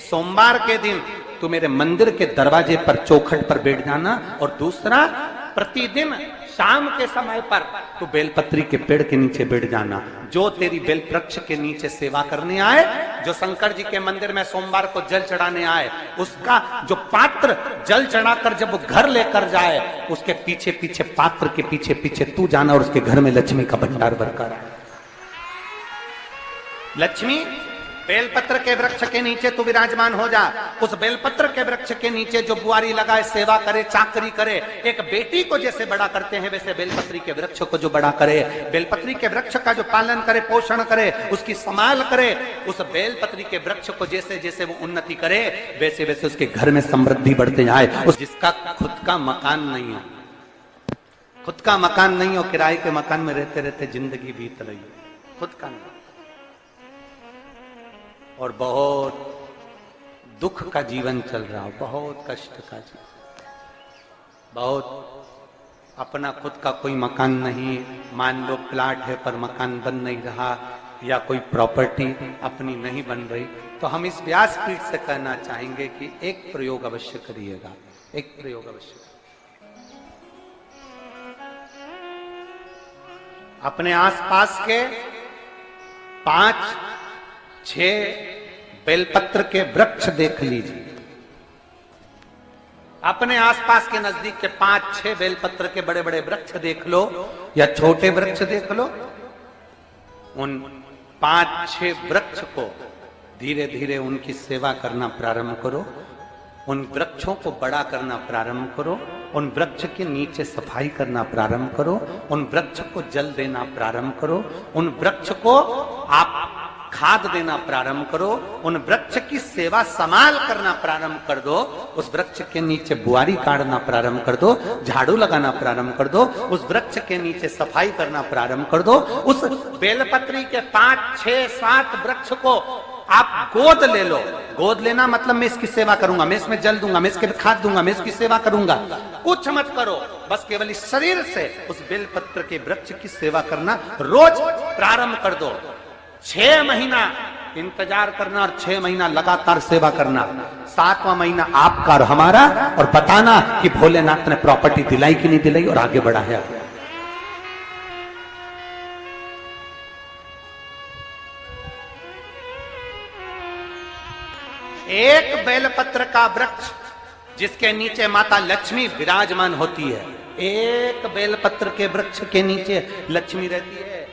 सोमवार के दिन तू मेरे मंदिर के दरवाजे पर चौखट पर बैठ जाना, और दूसरा प्रतिदिन शाम के समय पर तू बेलपत्री के पेड़ के नीचे बैठ जाना। जो तेरी बेल वृक्ष के नीचे सेवा करने आए, जो शंकर जी के मंदिर में सोमवार को जल चढ़ाने आए, उसका जो पात्र जल चढ़ाकर जब वो घर लेकर जाए, उसके पीछे पीछे, पात्र के पीछे पीछे तू जाना और उसके घर में लक्ष्मी का भंडार भरकर आए। लक्ष्मी बेलपत्र के वृक्ष के नीचे तू विराजमान हो जा। उस बेलपत्र के वृक्ष के नीचे जो बुआरी लगाए, सेवा करे, चाकरी करे, एक बेटी को जैसे बड़ा करते हैं वैसे बेलपत्री के वृक्ष को जो बड़ा करे, बेलपत्री के वृक्ष का जो पालन करे, पोषण करे, उसकी संभाल करे, उस बेलपत्री के वृक्ष को जैसे जैसे वो उन्नति करे, वैसे वैसे उसके घर में समृद्धि बढ़ते जाए। उस जिसका खुद का मकान नहीं हो, खुद का मकान नहीं हो, किराए के मकान में रहते रहते जिंदगी बीत रही हो, खुद का नहीं, और बहुत दुख का जीवन चल रहा हो, बहुत कष्ट का जीवन, बहुत अपना खुद का कोई मकान नहीं, मान लो प्लाट है पर मकान बन नहीं रहा, या कोई प्रॉपर्टी अपनी नहीं बन रही, तो हम इस व्यासपीठ से कहना चाहेंगे कि एक प्रयोग अवश्य करिएगा, एक प्रयोग अवश्य। अपने आसपास के 5-6 बेलपत्र के वृक्ष देख लीजिए, अपने आसपास के नजदीक के 5-6 बेलपत्र के बड़े बड़े वृक्ष देख लो, या छोटे वृक्ष देख लो। उन 5-6 वृक्ष को धीरे धीरे उनकी सेवा करना प्रारंभ करो, उन वृक्षों को बड़ा करना प्रारंभ करो, उन वृक्ष के नीचे सफाई करना प्रारंभ करो, उन वृक्ष को जल देना प्रारंभ करो, उन वृक्ष को आप खाद देना प्रारंभ करो, उन वृक्ष की सेवा संभाल करना प्रारंभ कर दो, उस वृक्ष के नीचे बुआरी काटना प्रारंभ कर दो, झाड़ू लगाना प्रारंभ कर दो, उस वृक्ष के नीचे सफाई करना प्रारंभ कर दो। उस बेलपत्री के 5-6-7 वृक्ष को आप गोद ले लो। गोद लेना मतलब मैं इसकी सेवा करूंगा, मैं इसमें जल दूंगा, मैं इसके खाद दूंगा, मैं इसकी सेवा करूंगा, कुछ मत करो, बस केवल इस शरीर से उस बेलपत्र के वृक्ष की सेवा करना रोज प्रारंभ कर दो। 6 महीना इंतजार करना और 6 महीना लगातार सेवा करना, 7वां महीना आपका और हमारा, और बताना कि भोलेनाथ ने प्रॉपर्टी दिलाई कि नहीं दिलाई और आगे बढ़ा है। एक बेलपत्र का वृक्ष जिसके नीचे माता लक्ष्मी विराजमान होती है, एक बेलपत्र के वृक्ष के नीचे लक्ष्मी रहती है।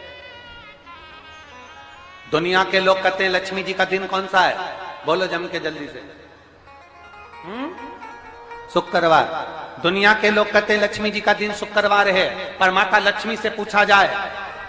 दुनिया के लोग कहते हैं लक्ष्मी जी का दिन कौन सा है, बोलो जम के जल्दी से। शुक्रवार। दुनिया के लोग कहते हैं लक्ष्मी जी का दिन शुक्रवार है, पर माता लक्ष्मी से पूछा जाए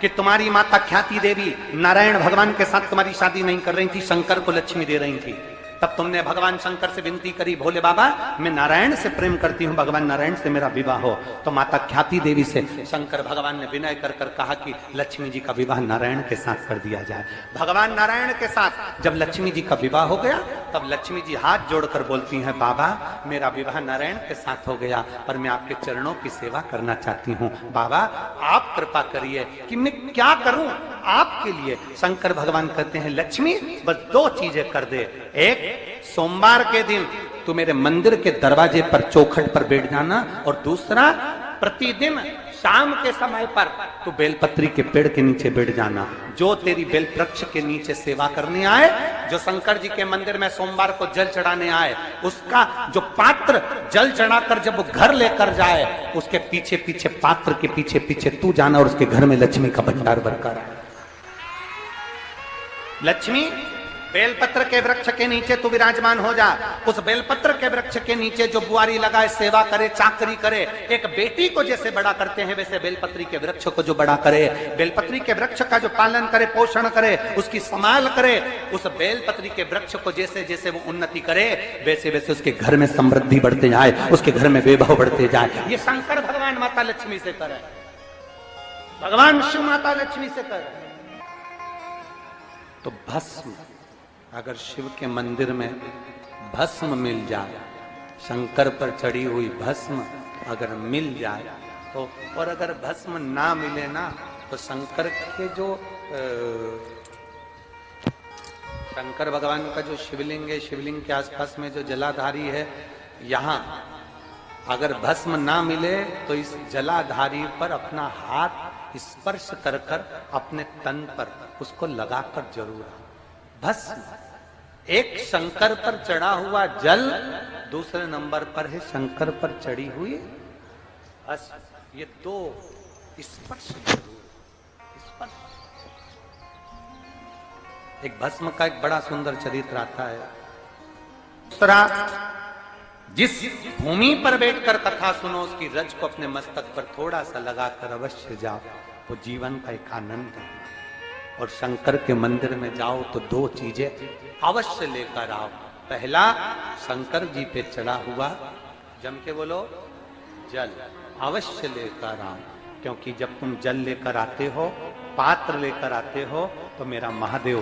कि तुम्हारी माता ख्याति देवी नारायण भगवान के साथ तुम्हारी शादी नहीं कर रही थी, शंकर को लक्ष्मी दे रही थी, तब तुमने भगवान शंकर से विनती करी, भोले बाबा मैं नारायण से प्रेम करती हूँ, भगवान नारायण से मेरा विवाह हो। तो माता ख्याति देवी से शंकर भगवान ने विनय कर कर कहा कि लक्ष्मी जी का विवाह नारायण के साथ कर दिया जाए। भगवान नारायण के साथ जब लक्ष्मी जी का विवाह हो गया, तब लक्ष्मी जी हाथ जोड़कर बोलती हैं, बाबा मेरा विवाह नारायण के साथ हो गया, पर मैं आपके चरणों की सेवा करना चाहती हूँ, बाबा आप कृपा करिए कि मैं क्या करूं आपके लिए। शंकर भगवान कहते हैं, लक्ष्मी बस 2 चीजें कर दे, एक सोमवार के दिन तू मेरे मंदिर के दरवाजे पर चौखट पर बैठ जाना, और दूसरा प्रतिदिन शाम के समय पर तू बेलपत्री के पेड़ के नीचे बैठ जाना। जो तेरी बेल वृक्ष के नीचे सेवा करने आए, जो शंकर जी के मंदिर में सोमवार को जल चढ़ाने आए, उसका जो पात्र जल चढ़ाकर जब वो घर लेकर जाए, उसके पीछे पीछे, पात्र के पीछे पीछे तू जाना और उसके घर में लक्ष्मी का भंडार भरकर आए। लक्ष्मी बेलपत्र के वृक्ष के नीचे तू विराजमान हो जा। उस बेलपत्र के वृक्ष के नीचे जो बुआरी लगाए, सेवा करे, चाकरी करे, एक बेटी को जैसे बड़ा करते हैं वैसे बेलपत्री के वृक्ष को जो बड़ा करे, बेलपत्री के वृक्ष का जो पालन करे, पोषण करे, उसकी संभाल करे, उस बेलपत्री के वृक्ष को जैसे जैसे वो उन्नति करे, वैसे वैसे उसके घर में समृद्धि बढ़ते जाए, उसके घर में वैभव बढ़ते जाए। ये शंकर भगवान माता लक्ष्मी से करे, भगवान शिव माता लक्ष्मी से करे। तो भस्म, अगर शिव के मंदिर में भस्म मिल जाए, शंकर पर चढ़ी हुई भस्म अगर मिल जाए तो, और अगर भस्म ना मिले ना, तो शंकर के जो शंकर भगवान का जो शिवलिंग है, शिवलिंग के आसपास में जो जलाधारी है, यहाँ अगर भस्म ना मिले तो इस जलाधारी पर अपना हाथ स्पर्श कर कर अपने तन पर उसको लगाकर जरूर। भस्म एक शंकर पर चढ़ा हुआ जल, दूसरे नंबर पर है शंकर पर चढ़ी हुई भस्म। ये दो स्पर्श जरूर, स्पर्श। एक भस्म का एक बड़ा सुंदर चरित्र आता है। दूसरा, जिस भूमि पर बैठकर कथा सुनो उसकी रज को अपने मस्तक पर थोड़ा सा लगाकर अवश्य जाओ, तो जीवन का एक आनंद है। और शंकर के मंदिर में जाओ तो दो चीजें अवश्य लेकर आओ। पहला, शंकर जी पे चढ़ा हुआ, जम के बोलो, जल अवश्य लेकर आओ। क्योंकि जब तुम जल लेकर आते हो, पात्र लेकर आते हो, तो मेरा महादेव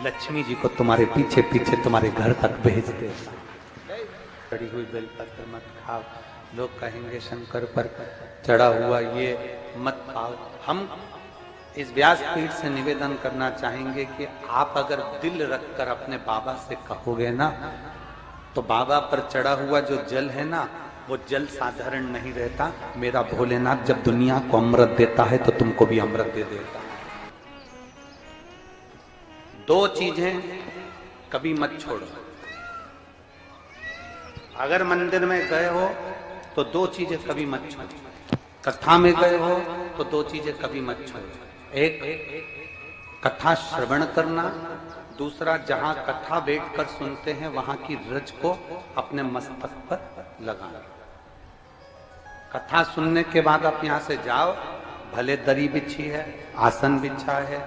लक्ष्मी जी को तुम्हारे पीछे पीछे तुम्हारे घर तक भेज देता। चढ़ी हुई बेलपत्र मत खाओ, लोग कहेंगे शंकर पर चढ़ा हुआ ये मत खाओ। हम इस व्यासपीठ से निवेदन करना चाहेंगे कि आप अगर दिल रखकर अपने बाबा से कहोगे ना, तो बाबा पर चढ़ा हुआ जो जल है ना, वो जल साधारण नहीं रहता। मेरा भोलेनाथ जब दुनिया को अमृत देता है तो तुमको भी अमृत दे देता है। दो चीजें कभी मत छोड़ो। अगर मंदिर में गए हो तो दो चीजें कभी मत छोड़ो। कथा में गए हो तो दो चीजें कभी मत छोड़ो। एक, कथा श्रवण करना। दूसरा, जहां कथा बैठकर सुनते हैं वहां की रज को अपने मस्तक पर लगाना। कथा सुनने के बाद आप यहां से जाओ, भले दरी बिछी है, आसन बिछा है,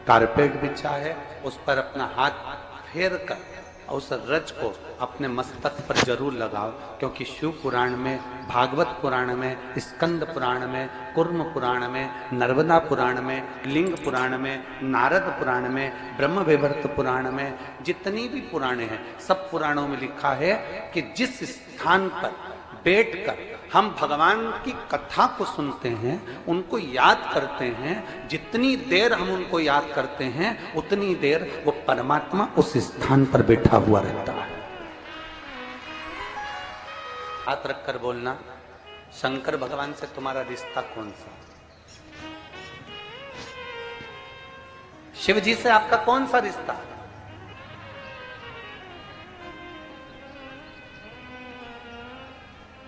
कारपेट बिछा है, उस पर अपना हाथ फेर कर उस रज को अपने मस्तक पर जरूर लगाओ। क्योंकि शिव पुराण में, भागवत पुराण में, स्कंद पुराण में, कुर्म पुराण में, नर्मदा पुराण में, लिंग पुराण में, नारद पुराण में, ब्रह्म वैवर्त पुराण में, जितनी भी पुराणे हैं, सब पुराणों में लिखा है कि जिस स्थान पर बैठकर हम भगवान की कथा को सुनते हैं, उनको याद करते हैं, जितनी देर हम उनको याद करते हैं उतनी देर वो परमात्मा उस स्थान पर बैठा हुआ रहता है। हाथ रखकर बोलना, शंकर भगवान से तुम्हारा रिश्ता कौन सा? शिव जी से आपका कौन सा रिश्ता?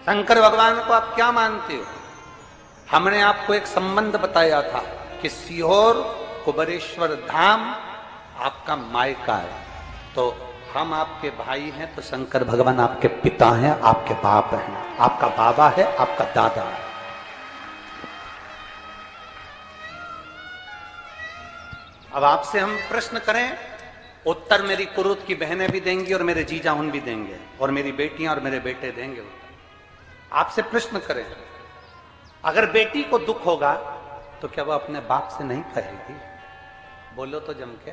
शंकर भगवान को आप क्या मानते हो? हमने आपको एक संबंध बताया था कि सीहोर कुबेरेश्वर धाम आपका मायका है, तो हम आपके भाई हैं, तो शंकर भगवान आपके पिता हैं, आपके बाप हैं, आपका बाबा है, आपका दादा है। अब आपसे हम प्रश्न करें, उत्तर मेरी कुरुत की बहनें भी देंगी और मेरे जीजा उन भी देंगे और मेरी बेटियां और मेरे बेटे देंगे। आपसे प्रश्न करें, अगर बेटी को दुख होगा तो क्या वो अपने बाप से नहीं कहेगी? बोलो तो जम के।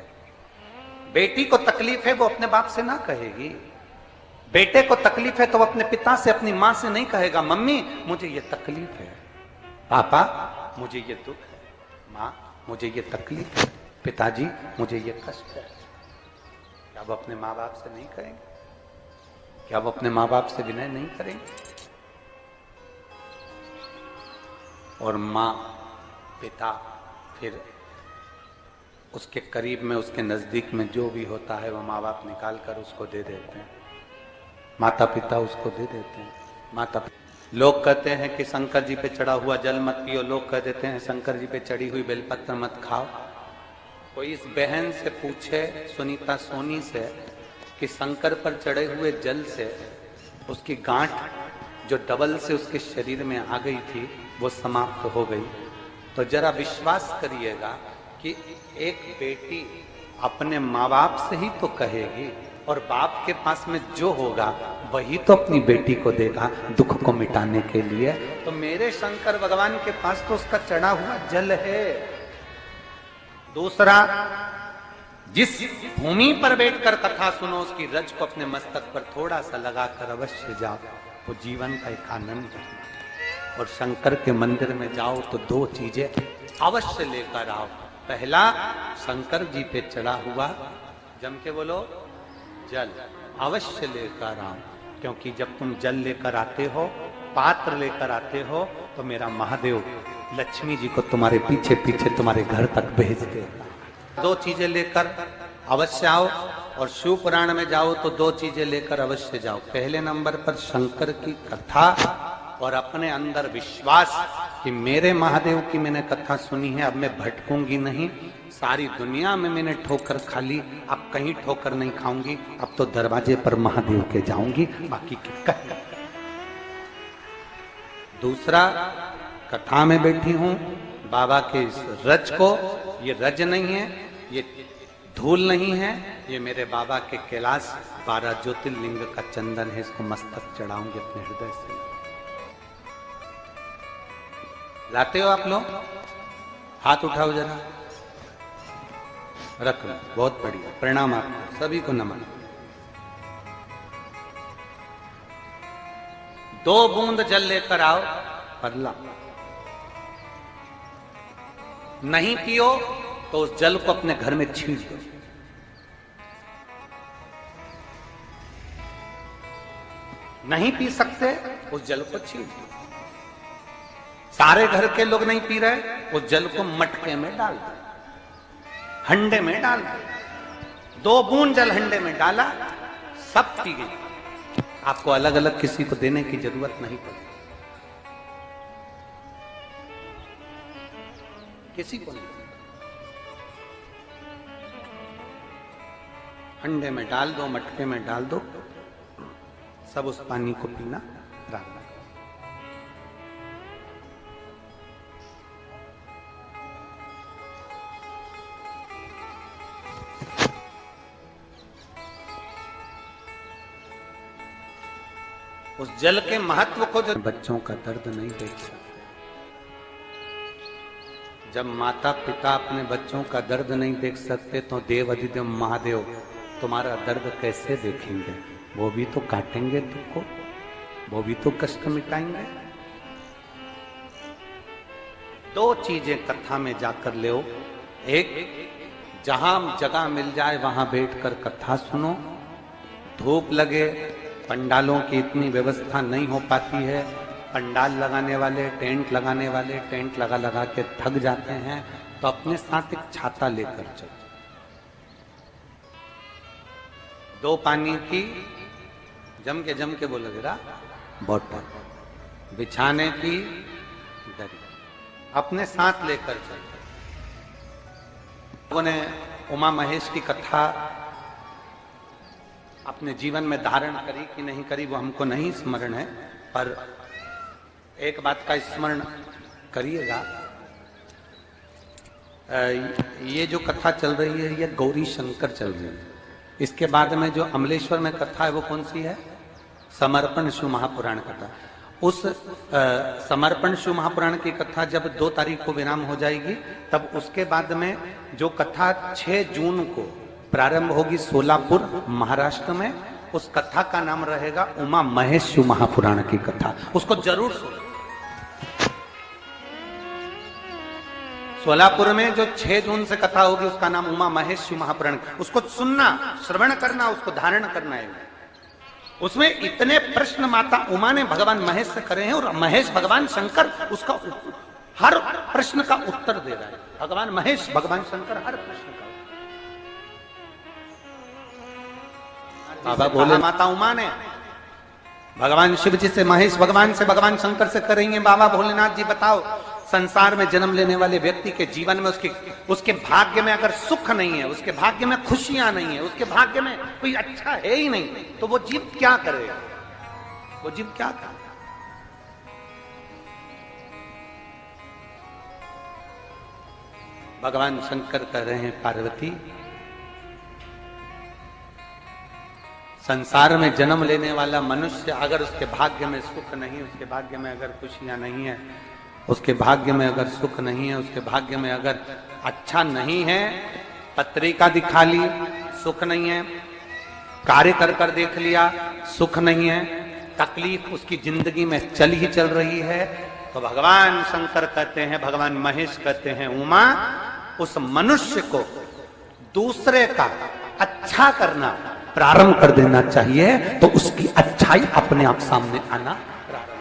बेटी को तकलीफ है वो अपने बाप से ना कहेगी। बेटे को तकलीफ है तो वो अपने पिता से, अपनी मां से नहीं कहेगा, मम्मी मुझे ये तकलीफ है, पापा मुझे ये दुख है, मां मुझे ये तकलीफ है, पिताजी मुझे ये कष्ट है। क्या वो अपने माँ बाप से नहीं करेंगे? क्या वो अपने माँ बाप से विनय नहीं करेंगे? और माँ, पिता, फिर उसके करीब में, उसके नजदीक में जो भी होता है वो माँ बाप निकाल कर उसको दे देते हैं, माता पिता उसको दे देते हैं। माता पिता, लोग कहते हैं कि शंकर जी पे चढ़ा हुआ जल मत पियो, लोग कह देते हैं शंकर जी पे चढ़ी हुई बेलपत्र मत खाओ। कोई इस बहन से पूछे, सुनीता सोनी से, कि शंकर पर चढ़े हुए जल से उसकी गांठ जो डबल से उसके शरीर में आ गई थी वो समाप्त हो गई, तो जरा विश्वास करिएगा कि एक बेटी अपने माँ बाप से ही तो कहेगी, और बाप के पास में जो होगा वही तो अपनी बेटी को देगा दुख को मिटाने के लिए। तो मेरे शंकर भगवान के पास तो उसका चढ़ा हुआ जल है। दूसरा, जिस भूमि पर बैठकर कथा सुनो उसकी रज को अपने मस्तक पर थोड़ा सा लगाकर अवश्य जाओ, तो जीवन का एक आनंद है। और शंकर के मंदिर में जाओ तो दो चीजें अवश्य लेकर आओ। पहला, शंकर जी पे चढ़ा हुआ जम के बोलो, जल अवश्य लेकर आओ, क्योंकि जब तुम जल लेकर आते हो, पात्र लेकर आते हो, तो मेरा महादेव लक्ष्मी जी को तुम्हारे पीछे पीछे तुम्हारे घर तक भेज देगा। दो चीजें लेकर अवश्य आओ, और शिव पुराण में जाओ तो दो चीजें लेकर अवश्य जाओ। पहले नंबर पर शंकर की कथा और अपने अंदर विश्वास कि मेरे महादेव की मैंने कथा सुनी है, अब मैं भटकूंगी नहीं। सारी दुनिया में मैंने ठोकर खा ली, अब कहीं ठोकर नहीं खाऊंगी, अब तो दरवाजे पर महादेव के जाऊंगी, बाकी क्या। दूसरा, कथा में बैठी हूं बाबा के इस रज को, ये रज नहीं है, ये धूल नहीं है, ये मेरे बाबा के कैलाश 12 ज्योतिर्लिंग का चंदन है, इसको मस्तक चढ़ाऊंगे अपने हृदय से। लाते हो आप लोग? हाथ उठाओ जरा, रख लो, बहुत बढ़िया, प्रणाम आपको सभी को, नमन। 2 बूंद जल लेकर आओ, पगला नहीं पियो तो उस जल को अपने घर में छींट दो। नहीं पी सकते, उस जल को छींट दो। सारे घर के लोग नहीं पी रहे, उस जल को मटके में डाल दो, हंडे में डाल दो। 2 बूंद जल हंडे में डाला, सब पी गई। आपको अलग अलग किसी को देने की जरूरत नहीं पड़ी, किसी को नहीं। हंडे में डाल दो, मटके में डाल दो, सब उस पानी को पीना रखना। उस जल के महत्व को जो बच्चों का दर्द नहीं देख सकते, जब माता पिता अपने बच्चों का दर्द नहीं देख सकते, तो देव अधिदेव महादेव तुम्हारा दर्द कैसे देखेंगे? वो भी तो काटेंगे तुमको, वो भी तो कष्ट मिटाएंगे। 2 चीजें कथा में जाकर ले। एक, जहां जगह मिल जाए वहां बैठकर कथा सुनो। धूप लगे, पंडालों की इतनी व्यवस्था नहीं हो पाती है, पंडाल लगाने वाले, टेंट लगाने वाले टेंट लगा लगा के थक जाते हैं, तो अपने साथ एक छाता लेकर चलो। 2 पानी की जम के बोलो जरा, बोतल, बिछाने की दरी अपने साथ लेकर चलो। लोगों ने उमा महेश की कथा अपने जीवन में धारण करी कि नहीं करी वो हमको नहीं स्मरण है, पर एक बात का स्मरण करिएगा, ये जो कथा चल रही है ये गौरी शंकर चल रही है। इसके बाद में जो अमलेश्वर में कथा है वो कौन सी है? समर्पण शिव महापुराण कथा। उस समर्पण शिव महापुराण की कथा जब 2 तारीख को विराम हो जाएगी, तब उसके बाद में जो कथा 6 जून को प्रारंभ होगी सोलापुर महाराष्ट्र में, उस कथा का नाम रहेगा उमा महेश शिव महापुराण की कथा। उसको जरूर सुनो। सोलापुर में जो 6 जून से कथा होगी उसका नाम उमा महेश शिव महापुराण, उसको सुनना, श्रवण करना, उसको धारण करना है। उसमें इतने प्रश्न माता उमा ने भगवान महेश से करे हैं, और महेश भगवान शंकर उसका हर प्रश्न का उत्तर दे रहा है। भगवान महेश भगवान शंकर हर प्रश्न का। बाबा बोले माता उमा ने भगवान शिव जी से, महेश भगवान से, भगवान शंकर से करेंगे, बाबा भोलेनाथ जी बताओ, संसार में जन्म लेने वाले व्यक्ति के जीवन में उसके भाग्य में अगर सुख नहीं है, उसके भाग्य में खुशियां नहीं है, उसके भाग्य में कोई अच्छा है ही नहीं, तो वो जीव क्या करेगा? वो जीव क्या करेगा? भगवान शंकर कह रहे हैं, पार्वती, संसार में जन्म लेने वाला मनुष्य अगर उसके भाग्य में सुख नहीं, उसके भाग्य में अगर खुशियां नहीं है, उसके भाग्य में अगर सुख नहीं है, उसके भाग्य में अगर अच्छा नहीं है, पत्रिका दिखा ली सुख नहीं है, कार्य कर कर देख लिया सुख नहीं है, तकलीफ उसकी जिंदगी में चल ही चल रही है, तो भगवान शंकर कहते हैं, भगवान महेश कहते हैं, उमा, उस मनुष्य को दूसरे का अच्छा करना प्रारंभ कर देना चाहिए, तो उसकी अच्छाई अपने आप सामने आना प्रारंभ